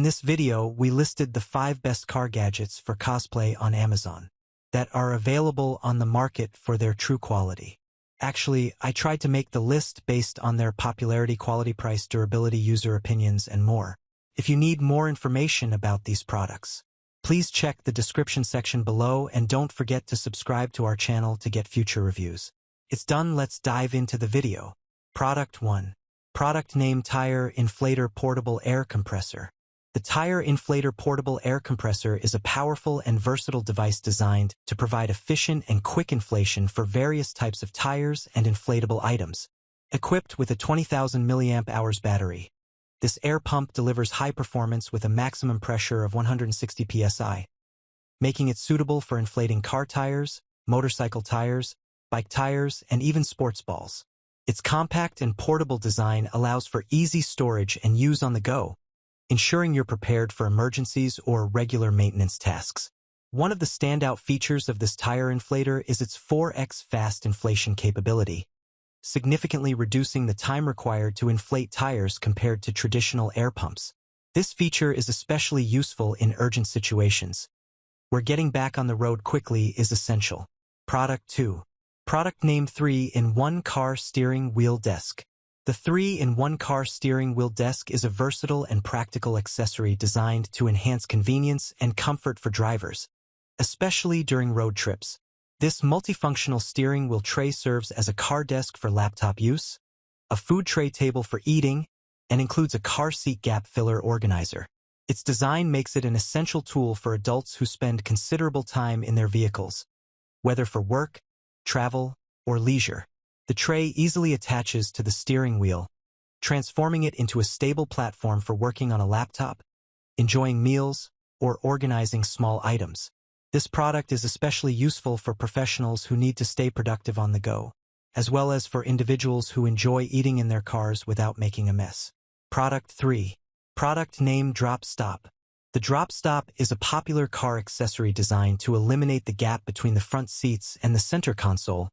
In this video, we listed the 5 best car gadgets for cosplay on Amazon that are available on the market for their true quality. Actually, I tried to make the list based on their popularity, quality, price, durability, user opinions, and more. If you need more information about these products, please check the description section below and don't forget to subscribe to our channel to get future reviews. It's done, let's dive into the video. Product 1. Product name: Tire Inflator Portable Air Compressor. The Tire Inflator Portable Air Compressor is a powerful and versatile device designed to provide efficient and quick inflation for various types of tires and inflatable items. Equipped with a 20,000 mAh battery, this air pump delivers high performance with a maximum pressure of 160 psi, making it suitable for inflating car tires, motorcycle tires, bike tires, and even sports balls. Its compact and portable design allows for easy storage and use on the go, ensuring you're prepared for emergencies or regular maintenance tasks. One of the standout features of this tire inflator is its 4x fast inflation capability, significantly reducing the time required to inflate tires compared to traditional air pumps. This feature is especially useful in urgent situations, where getting back on the road quickly is essential. Product 2. Product name: 3-in-1 Car Steering Wheel Desk. The 3-in-1 car steering wheel desk is a versatile and practical accessory designed to enhance convenience and comfort for drivers, especially during road trips. This multifunctional steering wheel tray serves as a car desk for laptop use, a food tray table for eating, and includes a car seat gap filler organizer. Its design makes it an essential tool for adults who spend considerable time in their vehicles, whether for work, travel, or leisure. The tray easily attaches to the steering wheel, transforming it into a stable platform for working on a laptop, enjoying meals, or organizing small items. This product is especially useful for professionals who need to stay productive on the go, as well as for individuals who enjoy eating in their cars without making a mess. Product 3. Product name: Drop Stop. The Drop Stop is a popular car accessory designed to eliminate the gap between the front seats and the center console,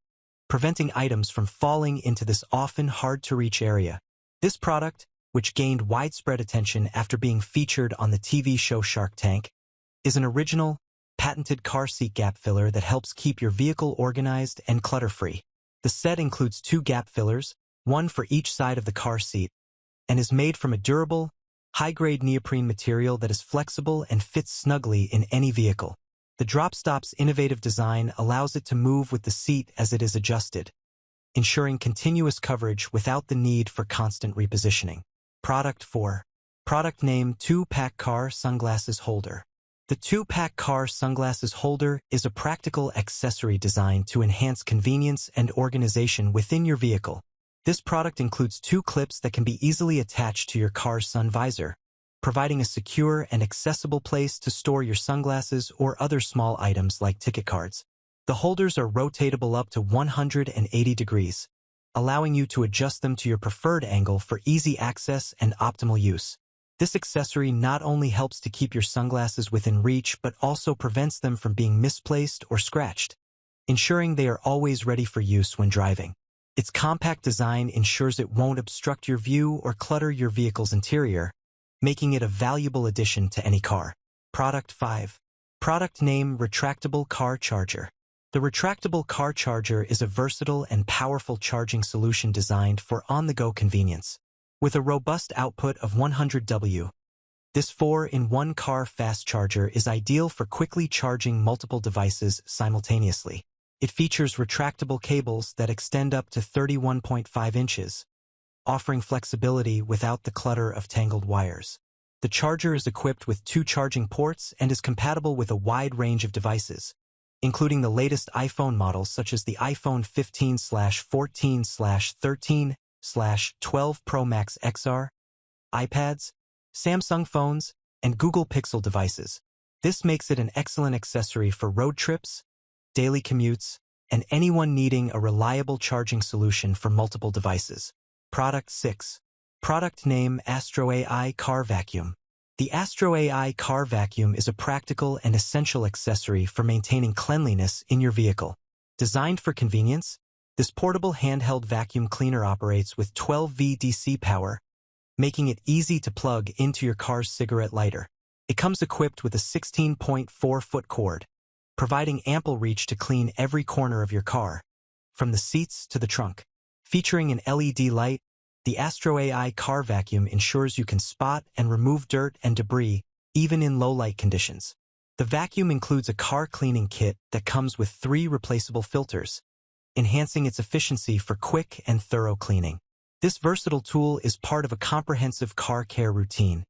preventing items from falling into this often hard-to-reach area. This product, which gained widespread attention after being featured on the TV show Shark Tank, is an original, patented car seat gap filler that helps keep your vehicle organized and clutter-free. The set includes 2 gap fillers, one for each side of the car seat, and is made from a durable, high-grade neoprene material that is flexible and fits snugly in any vehicle. The Drop Stop's innovative design allows it to move with the seat as it is adjusted, ensuring continuous coverage without the need for constant repositioning. Product 4. Product name: 2-Pack Car Sunglasses Holder. The 2-Pack Car Sunglasses Holder is a practical accessory designed to enhance convenience and organization within your vehicle. This product includes 2 clips that can be easily attached to your car's sun visor, providing a secure and accessible place to store your sunglasses or other small items like ticket cards. The holders are rotatable up to 180 degrees, allowing you to adjust them to your preferred angle for easy access and optimal use. This accessory not only helps to keep your sunglasses within reach but also prevents them from being misplaced or scratched, ensuring they are always ready for use when driving. Its compact design ensures it won't obstruct your view or clutter your vehicle's interior, making it a valuable addition to any car. Product 5. Product name: Retractable Car Charger. The retractable car charger is a versatile and powerful charging solution designed for on-the-go convenience. With a robust output of 100 W, this 4-in-1 car fast charger is ideal for quickly charging multiple devices simultaneously. It features retractable cables that extend up to 31.5 inches, offering flexibility without the clutter of tangled wires. The charger is equipped with 2 charging ports and is compatible with a wide range of devices, including the latest iPhone models such as the iPhone 15/14/13/12 Pro Max XR, iPads, Samsung phones, and Google Pixel devices. This makes it an excellent accessory for road trips, daily commutes, and anyone needing a reliable charging solution for multiple devices. Product 6. Product name: Astro AI Car Vacuum. The Astro AI Car Vacuum is a practical and essential accessory for maintaining cleanliness in your vehicle. Designed for convenience, this portable handheld vacuum cleaner operates with 12 V DC power, making it easy to plug into your car's cigarette lighter. It comes equipped with a 16.4-foot cord, providing ample reach to clean every corner of your car, from the seats to the trunk. Featuring an LED light, the Astro AI car vacuum ensures you can spot and remove dirt and debris even in low-light conditions. The vacuum includes a car cleaning kit that comes with 3 replaceable filters, enhancing its efficiency for quick and thorough cleaning. This versatile tool is part of a comprehensive car care routine,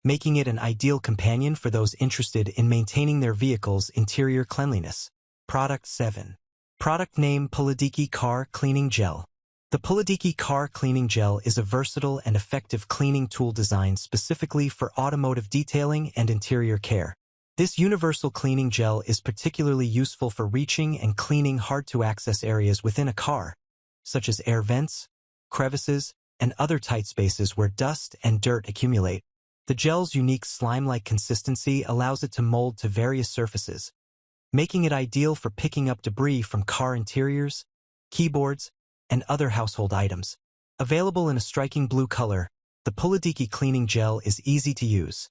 making it an ideal companion for those interested in maintaining their vehicle's interior cleanliness. Product 7. Product name: Polidiki Car Cleaning Gel. The Polidiki Car Cleaning Gel is a versatile and effective cleaning tool designed specifically for automotive detailing and interior care. This universal cleaning gel is particularly useful for reaching and cleaning hard-to-access areas within a car, such as air vents, crevices, and other tight spaces where dust and dirt accumulate. The gel's unique slime-like consistency allows it to mold to various surfaces, making it ideal for picking up debris from car interiors, keyboards, and other household items. Available in a striking blue color, the Polidiki cleaning gel is easy to use.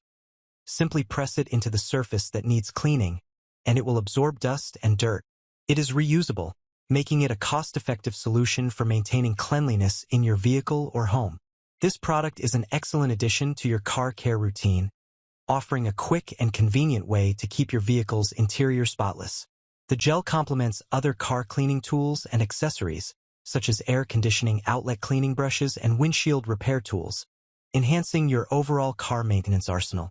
Simply press it into the surface that needs cleaning, and it will absorb dust and dirt. It is reusable, making it a cost-effective solution for maintaining cleanliness in your vehicle or home. This product is an excellent addition to your car care routine, offering a quick and convenient way to keep your vehicle's interior spotless. The gel complements other car cleaning tools and accessories, such as air conditioning outlet cleaning brushes and windshield repair tools, enhancing your overall car maintenance arsenal.